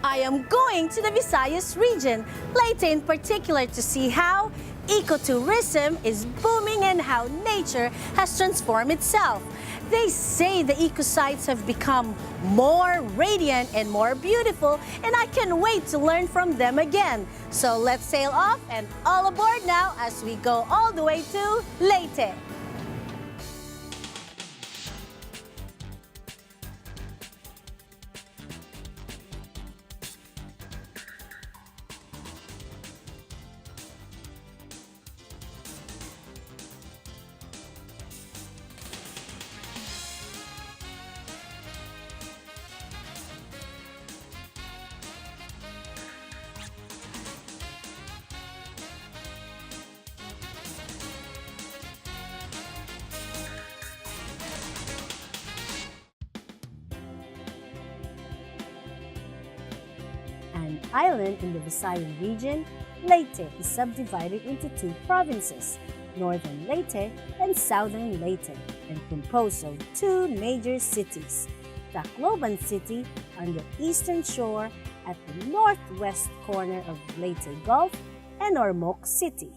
I am going to the Visayas region, Leyte in particular, to see how ecotourism is booming and how nature has transformed itself. They say the eco sites have become more radiant and more beautiful, and I can't wait to learn from them again. So let's sail off and all aboard now as we go all the way to Leyte. An island in the Visayan region, Leyte is subdivided into two provinces, Northern Leyte and Southern Leyte, and composed of two major cities, Tacloban City on the eastern shore at the northwest corner of Leyte Gulf, and Ormoc City.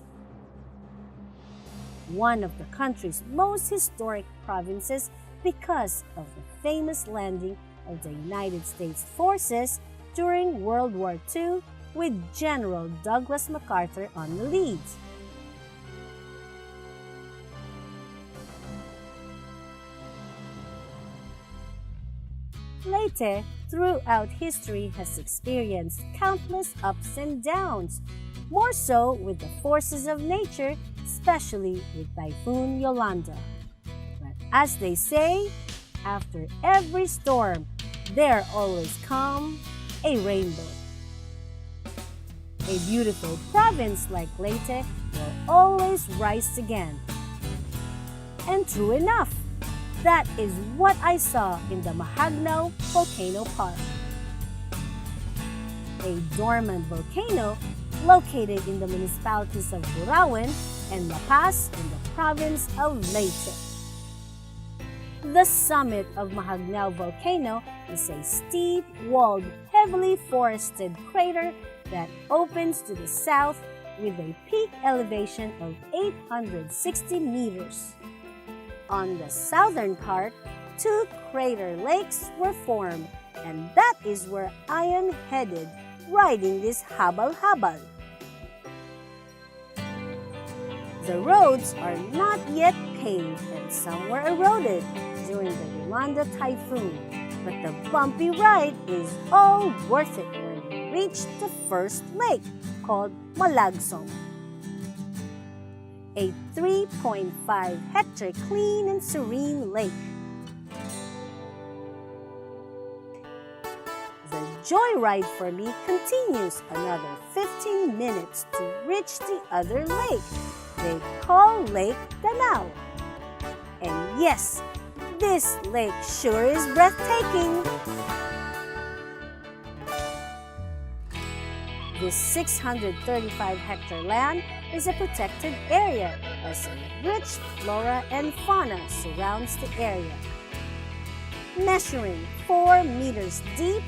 One of the country's most historic provinces because of the famous landing of the United States forces during World War II with General Douglas MacArthur on the lead. Leyte, throughout history, has experienced countless ups and downs, more so with the forces of nature, especially with Typhoon Yolanda. But as they say, after every storm, there always comes a rainbow. A beautiful province like Leyte will always rise again. And true enough, that is what I saw in the Mahagnao Volcano Park. A dormant volcano located in the municipalities of Burauen and La Paz in the province of Leyte. The summit of Mahagnao volcano is a steep-walled, heavily forested crater that opens to the south with a peak elevation of 860 meters. On the southern part, two crater lakes were formed, and that is where I am headed, riding this habal-habal. The roads are not yet paved and some were eroded during the Yolanda typhoon, but the bumpy ride is all worth it when we reach the first lake, called Malagsong. A 3.5-hectare clean and serene lake. The joyride for me continues another 15 minutes to reach the other lake they call Lake Danao. And yes, this lake sure is breathtaking. This 635-hectare land is a protected area as a rich flora and fauna surrounds the area. Measuring 4 meters deep,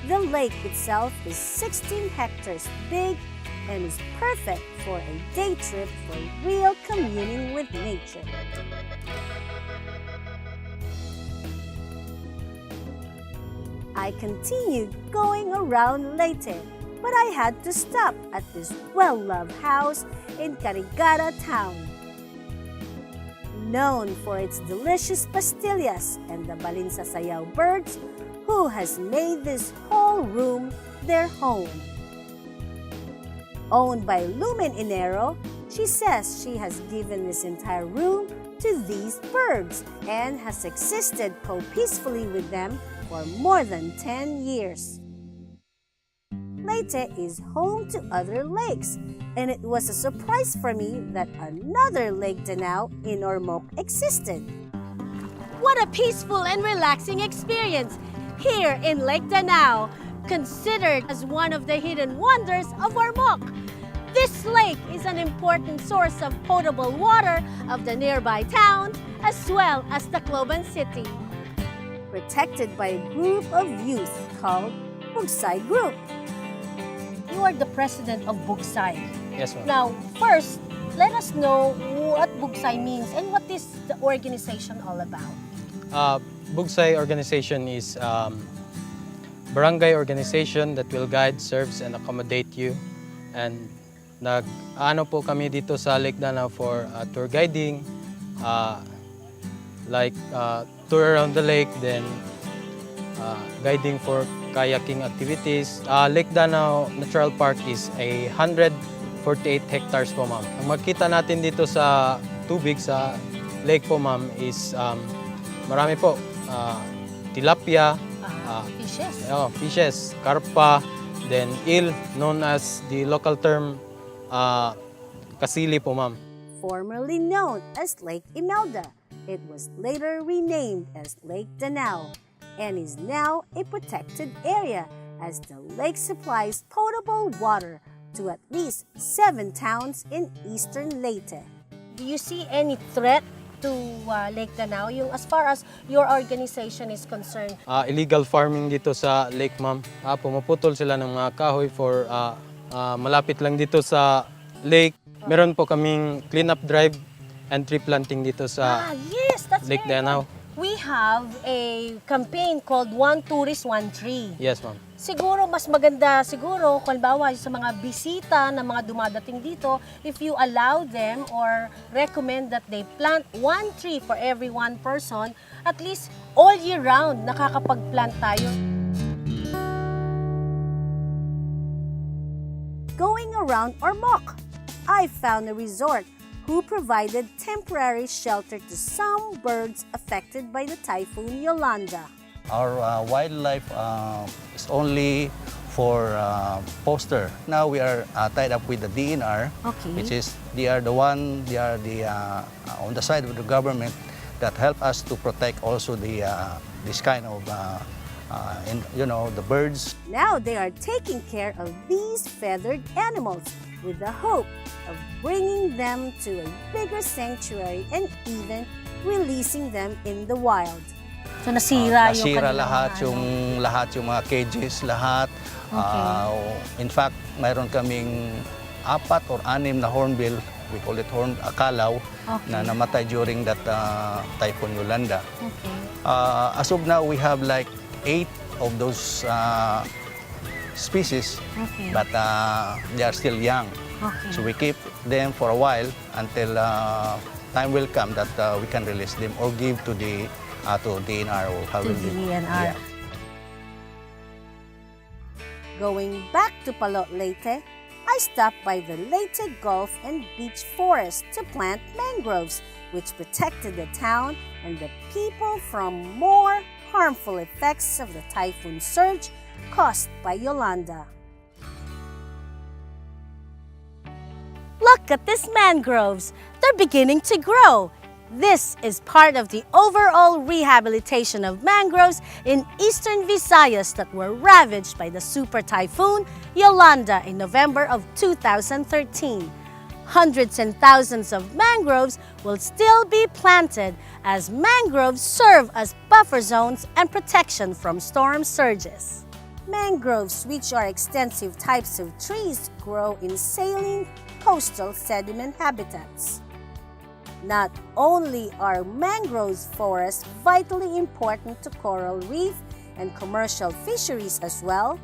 the lake itself is 16 hectares big and is perfect for a day trip for real communing with nature. I continued going around Leyte, but I had to stop at this well-loved house in Carigara town. Known for its delicious pastillas and the balinsasayaw birds, who has made this whole room their home. Owned by Lumen Inero, she says she has given this entire room to these birds and has existed co-peacefully with them for more than 10 years. Leyte is home to other lakes, and it was a surprise for me that another Lake Danao in Ormoc existed. What a peaceful and relaxing experience here in Lake Danao, considered as one of the hidden wonders of Ormoc. This lake is an important source of potable water of the nearby towns as well as Tacloban City. Protected by a group of youth called Bugsay Group. You are the president of Bugsay. Yes, ma'am. Now, first, let us know what Bugsay means and what is the organization all about. Bugsay organization is barangay organization that will guide, serves, and accommodate you. And nag-ano po kami dito sa Lake Danao for tour guiding, tour around the lake, then guiding for kayaking activities. Lake Danao Natural Park is 148 hectares po, ma'am. Ang makita natin dito sa tubig sa lake po, ma'am, is marami po. Tilapia, fishes, karpa, then eel, known as the local term, kasili po, ma'am. Formerly known as Lake Imelda, it was later renamed as Lake Danao and is now a protected area as the lake supplies potable water to at least 7 towns in eastern Leyte. Do you see any threat to Lake Danao, yung as far as your organization is concerned? Illegal farming dito sa lake, ma'am. Pumuputol sila ng mga kahoy for malapit lang dito sa lake. Meron po kaming cleanup drive and tree planting dito sa yes, that's Lake Danao. We have a campaign called One Tourist, One Tree. Yes, ma'am. Siguro mas maganda siguro kung halimbawa sa mga bisita na mga dumadating dito, if you allow them or recommend that they plant 1 tree for every 1 person, at least all year round nakakapag-plant tayo. Going around Ormoc, I found a resort who provided temporary shelter to some birds affected by the Typhoon Yolanda. Our wildlife is only for poster. Now we are tied up with the DNR, which is they are the on the side of the government that help us to protect also the this kind of the birds. Now they are taking care of these feathered animals with the hope of bringing them to a bigger sanctuary and even releasing them in the wild. So nasira lahat yung mga cages, lahat. In fact, mayroon kaming 4 or 6 na hornbill, we call it akalaw, na namatay during that Typhoon Yolanda. As of now, we have like 8 of those species, but they are still young. So we keep them for a while until time will come that we can release them or give to the DNR or how will DNR. Yeah. Going back to Palot Leyte, I stopped by the Leyte Golf and Beach Forest to plant mangroves, which protected the town and the people from more harmful effects of the typhoon surge caused by Yolanda. Look at these mangroves! They're beginning to grow. This is part of the overall rehabilitation of mangroves in eastern Visayas that were ravaged by the super typhoon Yolanda in November of 2013. Hundreds and thousands of mangroves will still be planted as mangroves serve as buffer zones and protection from storm surges. Mangroves, which are extensive types of trees, grow in saline coastal sediment habitats. Not only are mangroves forests vitally important to coral reef and commercial fisheries as well,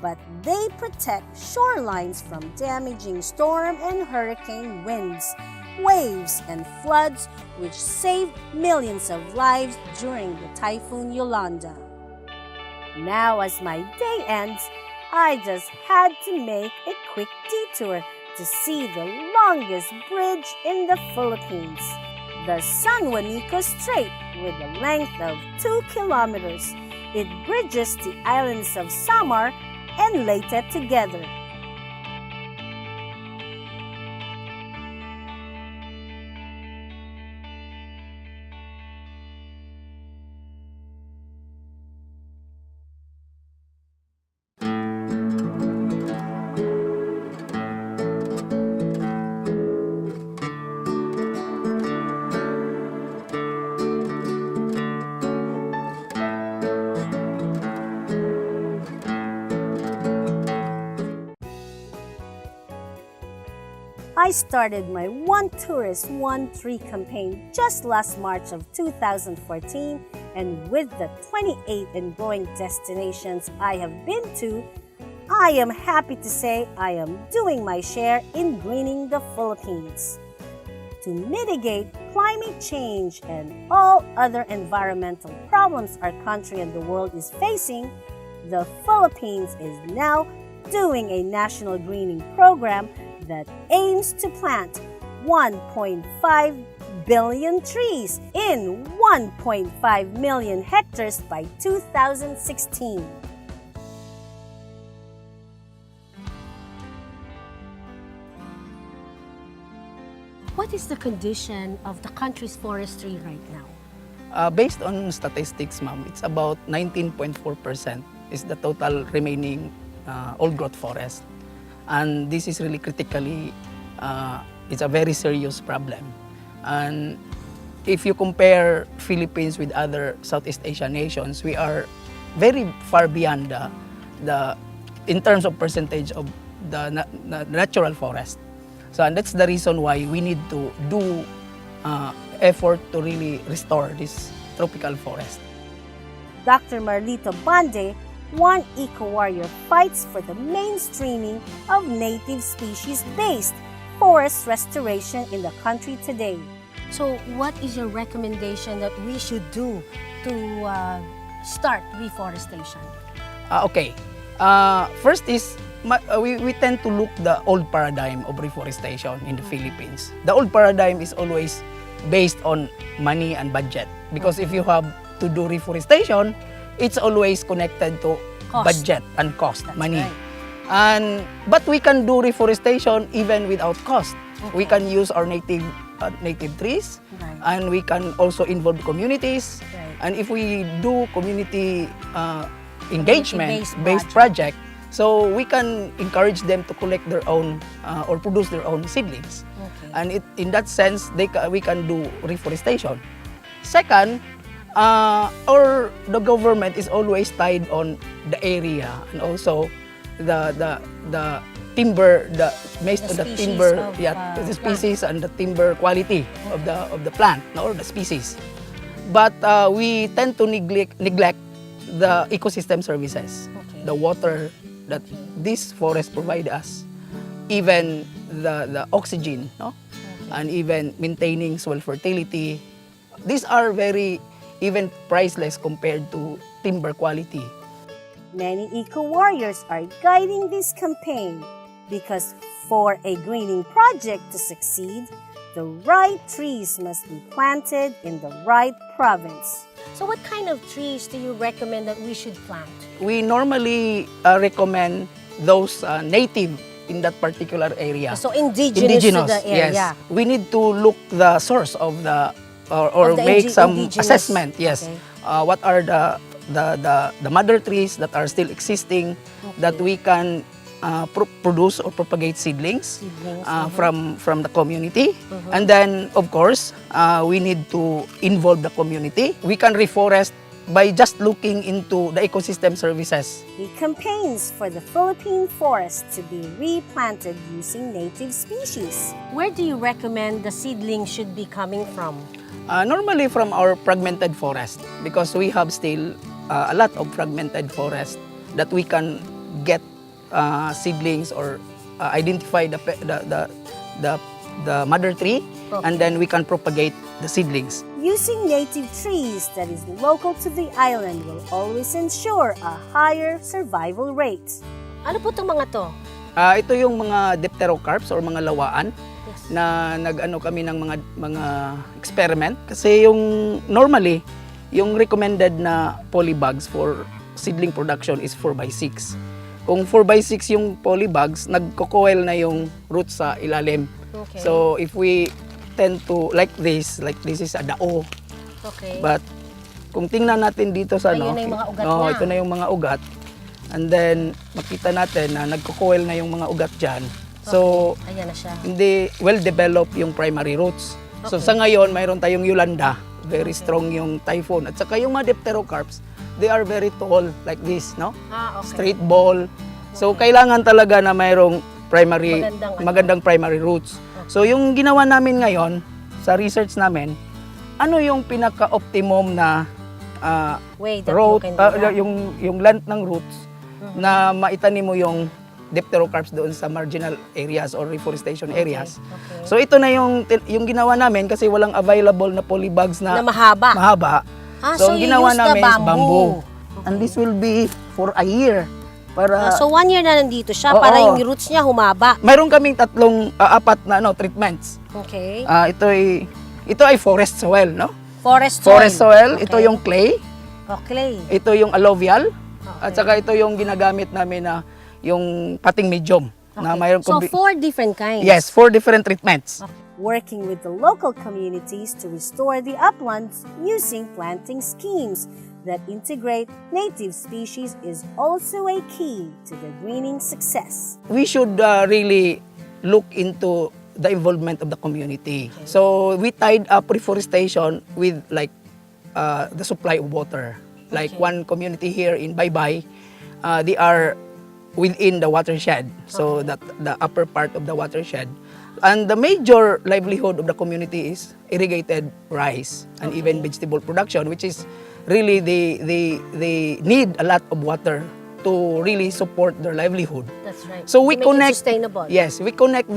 but they protect shorelines from damaging storm and hurricane winds, waves, and floods which saved millions of lives during the Typhoon Yolanda. Now, as my day ends, I just had to make a quick detour to see the longest bridge in the Philippines, the San Juanico Strait, with a length of 2 kilometers. It bridges the islands of Samar and Leyte together. I started my One Tourist, One Tree campaign just last March of 2014, and with the 28 and growing destinations I have been to, I am happy to say I am doing my share in greening the Philippines. To mitigate climate change and all other environmental problems our country and the world is facing, the Philippines is now doing a national greening program that aims to plant 1.5 billion trees in 1.5 million hectares by 2016. What is the condition of the country's forestry right now? Based on statistics, ma'am, it's about 19.4% is the total remaining old-growth forest. And this is really critically, it's a very serious problem. And if you compare Philippines with other Southeast Asian nations, we are very far beyond in terms of percentage of the natural forest. So and that's the reason why we need to do effort to really restore this tropical forest. Dr. Marlito Bande, one eco-warrior, fights for the mainstreaming of native species-based forest restoration in the country today. So what is your recommendation that we should do to start reforestation? Okay. First is, we tend to look the old paradigm of reforestation in the Philippines. The old paradigm is always based on money and budget. Because if you have to do reforestation, it's always connected to Cost. Budget and cost, That's money. right. But we can do reforestation even without cost. Okay. We can use our native trees, Right. and we can also involve communities. Right. And if we do community engagement Community-based based project, so we can encourage them to collect their own or produce their own seedlings. Okay. And in that sense, we can do reforestation. Second, the government is always tied on the area and also the timber, based on the species timber, of, the species and the timber quality of the plant or the species. But we tend to neglect the ecosystem services, Okay. the water that this forest provide us, even the oxygen, no? And even maintaining soil fertility. These are very even priceless compared to timber quality. Many eco-warriors are guiding this campaign because for a greening project to succeed, the right trees must be planted in the right province. So what kind of trees do you recommend that we should plant? We normally recommend those native in that particular area. So indigenous to the area. Yes. We need to look the source of the or Of the make some indigenous. assessment. Yes. Okay. What are the mother trees that are still existing that we can produce or propagate seedlings, from the community. And then, of course, we need to involve the community. We can reforest by just looking into the ecosystem services. He campaigns for the Philippine forest to be replanted using native species. Where do you recommend the seedlings should be coming from? Normally from our fragmented forest, because we have still a lot of fragmented forest that we can get seedlings or identify the mother tree, Okay. and then we can propagate the seedlings. Using native trees that is local to the island will always ensure a higher survival rate. Ano po itong mga to? Ito yung mga dipterocarps or mga lawaan Yes. na nag-ano kami ng mga experiment, kasi yung normally yung recommended na polybags for seedling production is 4x6. Kung 4x6 yung polybags, nagko-coil na yung roots sa ilalim. Okay. So if we tend to like this is a dao. Okay. But kung tingnan natin dito sa Ayun na yung mga ugat no, niya. ito na yung mga ugat. And then makita natin na nagko-coil na yung mga ugat diyan. So Ayan na siya. hindi well-developed yung primary roots. So Okay. sa ngayon, mayroon tayong Yolanda, very strong yung typhoon. At saka yung mga dipterocarps, they are very tall like this, no? Okay. Straight ball. So kailangan talaga na mayroong Magandang magandang primary roots. So yung ginawa namin ngayon sa research namin, ano yung pinaka-optimum na Way that root, you can do that. yung length ng roots na maitanim mo yung dipterocarps doon sa marginal areas or reforestation areas. Okay. So ito na yung ginawa namin kasi walang available na polybags Na na mahaba. mahaba. So ang you ginawa use the namin is bamboo. bamboo. And this will be for a year. Para So 1 year na nandito siya Oo. para yung roots niya humaba. mayroon kaming apat na treatments. Okay. Ito ay forest soil, no? Forest soil. Forest soil, Okay. ito yung clay, Okay. ito yung alluvial, at Okay. saka ito yung ginagamit namin na yung pating medium. Na mayroon So 4 different kinds. Yes, 4 different treatments. Working with the local communities to restore the uplands using planting schemes that integrate native species is also a key to the greening success. We should really look into the involvement of the community. So we tied up reforestation with the supply of water. Like one community here in Baybay, they are within the watershed, so that the upper part of the watershed. And the major livelihood of the community is irrigated rice and even vegetable production, which is really they need a lot of water to really support their livelihood. That's right. So we To make it connect sustainable. Yes, we connect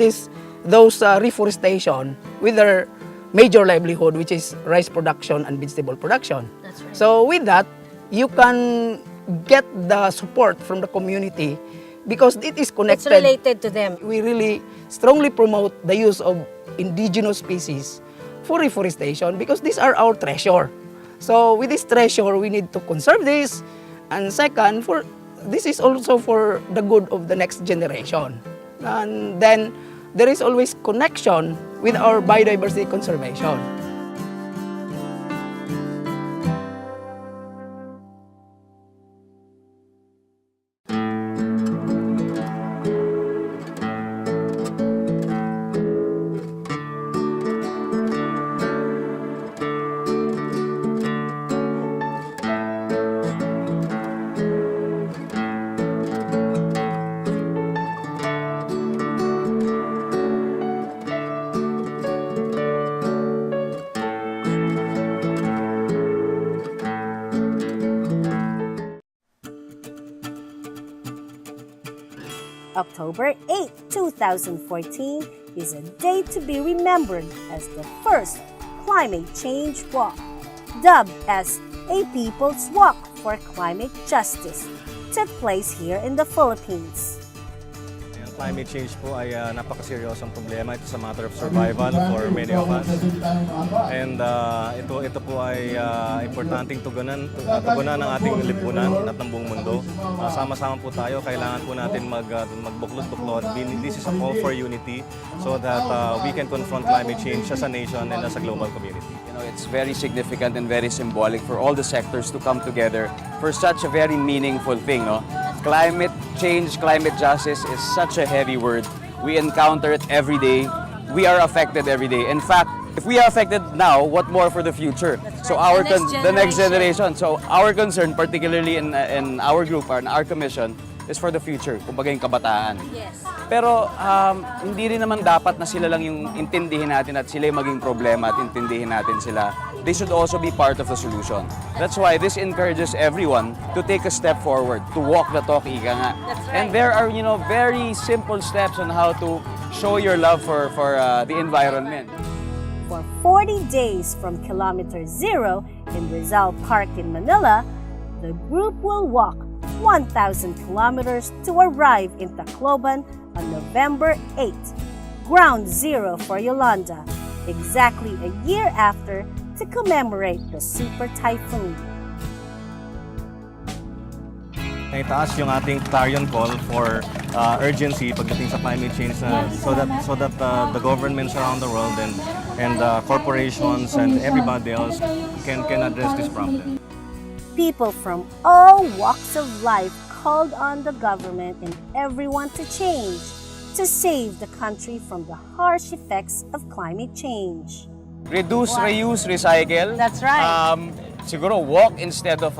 those reforestation with their major livelihood, which is rice production and vegetable production. That's right. So with that, you can get the support from the community because it is It's connected. related to them. We really strongly promote the use of indigenous species for reforestation because these are our treasure. So with this treasure, we need to conserve this. And second, this is also for the good of the next generation. And then there is always connection with our biodiversity conservation. October 8, 2014 is a day to be remembered as the first climate change walk, dubbed as a People's Walk for Climate Justice, took place here in the Philippines. Ang climate change po ay napakaseryosong problema. Ito sa matter of survival for many of us. And ito po ay importanteng tugunan ng ating lipunan at ng buong mundo. Sama-sama po tayo. Kailangan po natin magbuklod-buklod. This is a call for unity so that we can confront climate change as a nation and as a global community. You know, it's very significant and very symbolic for all the sectors to come together for such a very meaningful thing, no? Climate change, climate justice is such a heavy word. We encounter it every day. We are affected every day. In fact, if we are affected now, what more for the future? So the next generation. So our concern, particularly in our group, in our commission, is for the future, kumbaga yung kabataan. Yes. Pero hindi rin naman dapat na sila lang yung intindihin natin at sila yung maging problema at intindihin natin sila. They should also be part of the solution. That's why this encourages everyone to take a step forward, to walk the talk, ika nga. That's right. And there are, very simple steps on how to show your love for the environment. For 40 days from Kilometer Zero in Rizal Park in Manila, the group will walk 1,000 kilometers to arrive in Tacloban on November 8, ground zero for Yolanda, exactly a year after to commemorate the super typhoon. Naitaas yung ating clarion call for urgency pagdating sa climate change so that the governments around the world and corporations and everybody else can address this problem. People from all walks of life called on the government and everyone to change, to save the country from the harsh effects of climate change. Reduce, reuse, recycle. That's right. siguro walk instead of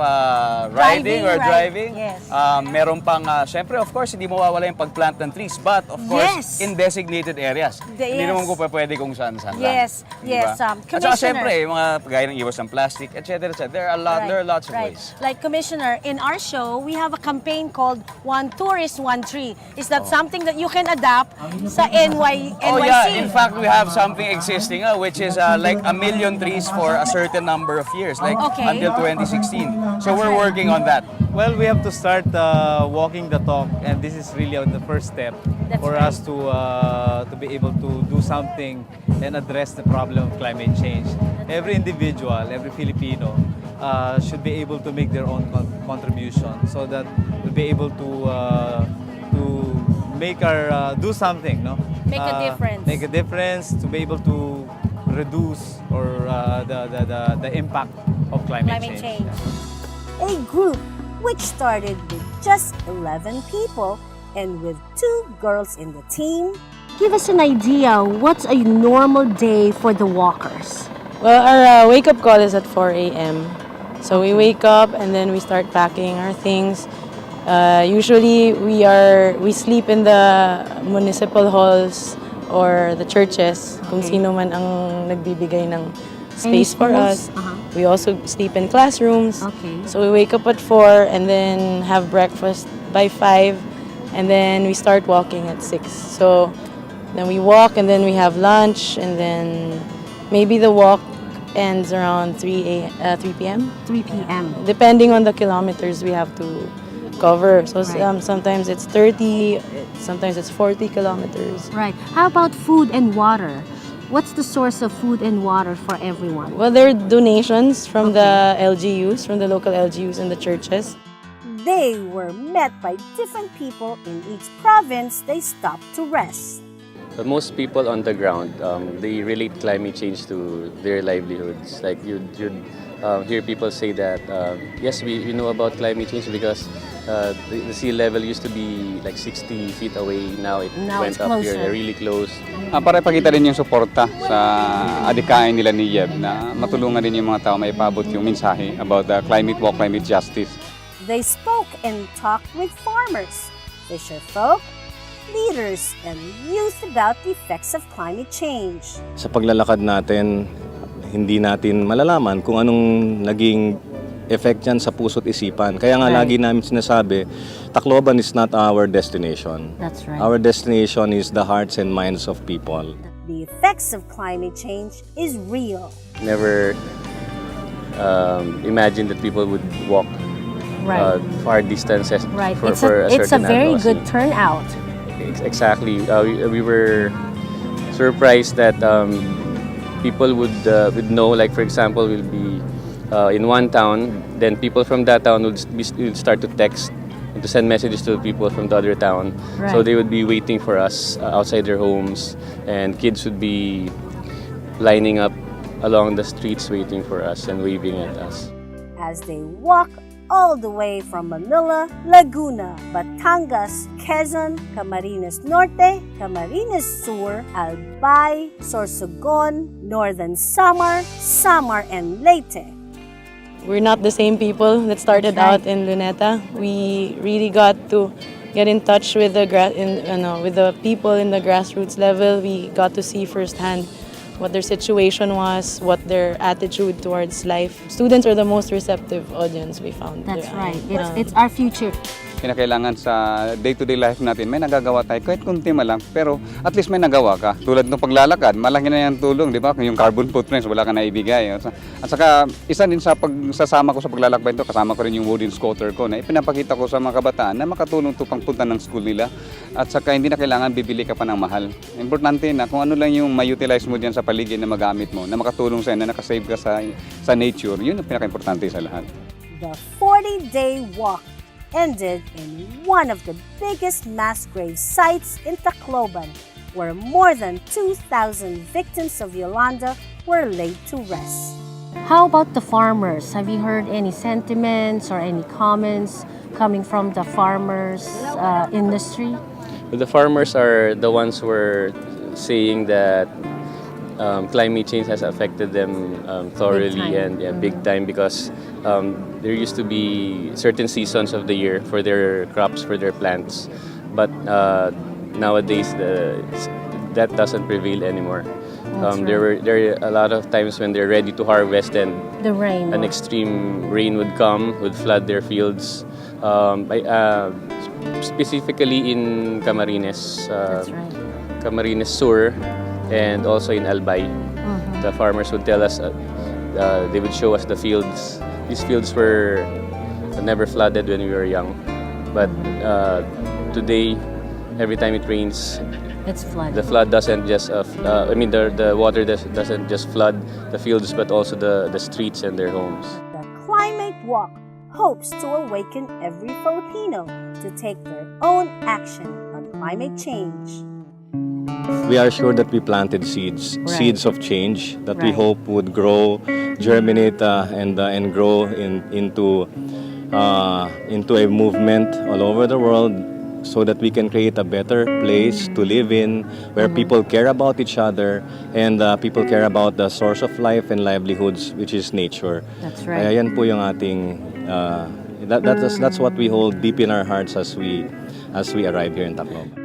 riding or driving. Yes. Meron pang, syempre, of course, hindi mawawala yung pagplant ng trees, but of course, Yes. in designated areas. Hindi Yes. naman ko pwede kung saan-saan lang. Yes, yes, Diba? At saka Commissioner. syempre, yung mga gaya ng iwas ng plastic, etc. There are lots of ways. Like Commissioner, in our show, we have a campaign called One Tourist, One Tree. Is that something that you can adapt sa NYC? Oh yeah, in fact, we have something existing, which is like 1 million trees for a certain number of years, like Okay. until 2016. So we're working on that. Well, we have to start walking the talk, and this is really the first step That's for right. us to be able to do something and address the problem of climate change. Every individual, every Filipino should be able to make their own contribution, so that we'll be able to make our do something, no? Make a difference. Make a difference to be able to reduce or the impact of climate change. A group which started with just 11 people and with 2 girls in the team. Give us an idea, what's a normal day for the walkers? Well, our wake-up call is at 4 a.m. So we wake up and then we start packing our things. Usually we sleep in the municipal halls or the churches, kung sino man ang nagbibigay ng space for us. We also sleep in classrooms. Okay. So we wake up at 4 and then have breakfast by 5 and then we start walking at 6. So then we walk and then we have lunch and then maybe the walk ends around 3 p.m. 3 p.m. Depending on the kilometers we have to cover. So sometimes it's 30, sometimes it's 40 kilometers. Right. How about food and water? What's the source of food and water for everyone? Well, there are donations from the LGUs, from the local LGUs and the churches. They were met by different people in each province they stopped to rest. But most people on the ground, they relate climate change to their livelihoods. Like you'd hear people say that, yes, we know about climate change because the sea level used to be like 60 feet away. Now it went it's up here, closer. they're really close. Para ipakita din yung suporta sa adikain nila ni Yeb na matulungan din yung mga tao maipabot yung mensahe about the climate walk, climate justice. They spoke and talked with farmers, fisher folk, leaders, and youth about the effects of climate change. Sa paglalakad natin, hindi natin malalaman kung anong naging effect yan sa puso't isipan. Kaya nga lagi namin sinasabi, Tacloban is not our destination. That's right. Our destination is the hearts and minds of people. The effects of climate change is real. Never imagined that people would walk far distances for a certain It's a very advocacy. good turnout. Exactly. We were surprised that people would know, like for example, we'll be in one town, then people from that town would start to text and to send messages to people from the other town. So they would be waiting for us outside their homes, and kids would be lining up along the streets waiting for us and waving at us. As they walk all the way from Manila, Laguna, Batangas, Quezon, Camarines Norte, Camarines Sur, Albay, Sorsogon, Northern Samar, Samar, and Leyte. We're not the same people that started out in Luneta. We really got to get in touch with with the people in the grassroots level. We got to see firsthand what their situation was, what their attitude towards life. Students are the most receptive audience we found. That's right. It's our future. Kinakailangan sa day-to-day life natin, may nagagawa tayo, kahit kunti man lang, pero at least may nagawa ka. Tulad ng paglalakad, malaki na yung tulong, di ba? Yung carbon footprints, wala ka na ibigay. At saka, isa din sa pagsasama ko sa paglalakbay ito, kasama ko rin yung wooden scooter ko na ipinapakita ko sa mga kabataan na makatulong ito pang punta ng school nila. At saka, hindi na kailangan bibili ka pa ng mahal. Importante na kung ano lang yung ma-utilize mo dyan sa paligid na magamit mo, na makatulong sa'yo, na nakasave ka sa nature, yun ang pinaka-importante sa lahat. The 40-day walk ended in one of the biggest mass grave sites in Tacloban, where more than 2,000 victims of Yolanda were laid to rest. How about the farmers? Have you heard any sentiments or any comments coming from the farmers industry? But the farmers are the ones who were saying that climate change has affected them thoroughly and big time because there used to be certain seasons of the year for their crops, for their plants, but nowadays that doesn't prevail anymore. There are a lot of times when they're ready to harvest and an extreme rain would come, would flood their fields. Specifically in Camarines, Camarines Sur, and also in Albay. The farmers would tell us, they would show us the fields. These fields were never flooded when we were young, but today, every time it rains, It's flooded. the flood doesn't just, the water doesn't just flood the fields, but also the streets and their homes. The Climate Walk hopes to awaken every Filipino to take their own action on climate change. We are sure that we planted seeds, seeds of change that we hope would grow, germinate, and grow into a movement all over the world, so that we can create a better place to live in, where people care about each other and people care about the source of life and livelihoods, which is nature. That's right. Kaya yan po yung ating, that's what we hold deep in our hearts as we arrive here in Tacloban.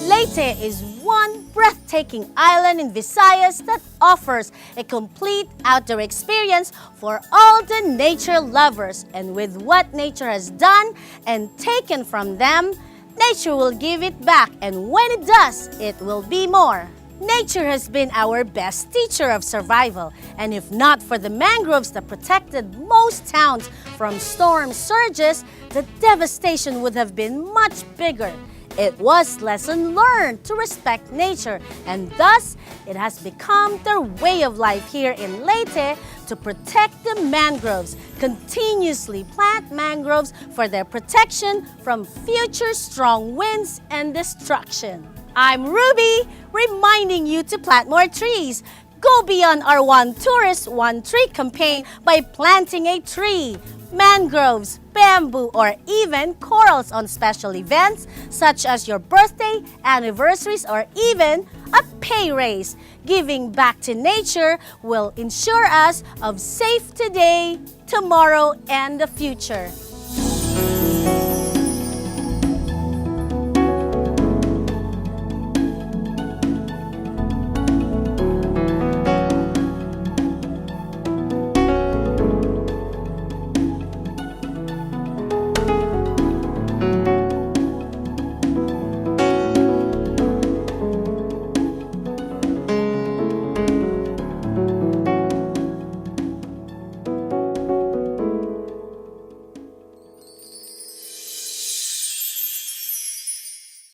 Leyte is one breathtaking island in Visayas that offers a complete outdoor experience for all the nature lovers. And with what nature has done and taken from them, nature will give it back. And when it does, it will be more. Nature has been our best teacher of survival, and if not for the mangroves that protected most towns from storm surges, the devastation would have been much bigger. It was lesson learned to respect nature, and thus it has become their way of life here in Leyte to protect the mangroves. Continuously plant mangroves for their protection from future strong winds and destruction. I'm Ruby, reminding you to plant more trees. Go beyond our One Tourist, One Tree campaign by planting a tree. Mangroves, bamboo, or even corals on special events such as your birthday, anniversaries, or even a pay raise. Giving back to nature will ensure us of safe today, tomorrow, and the future.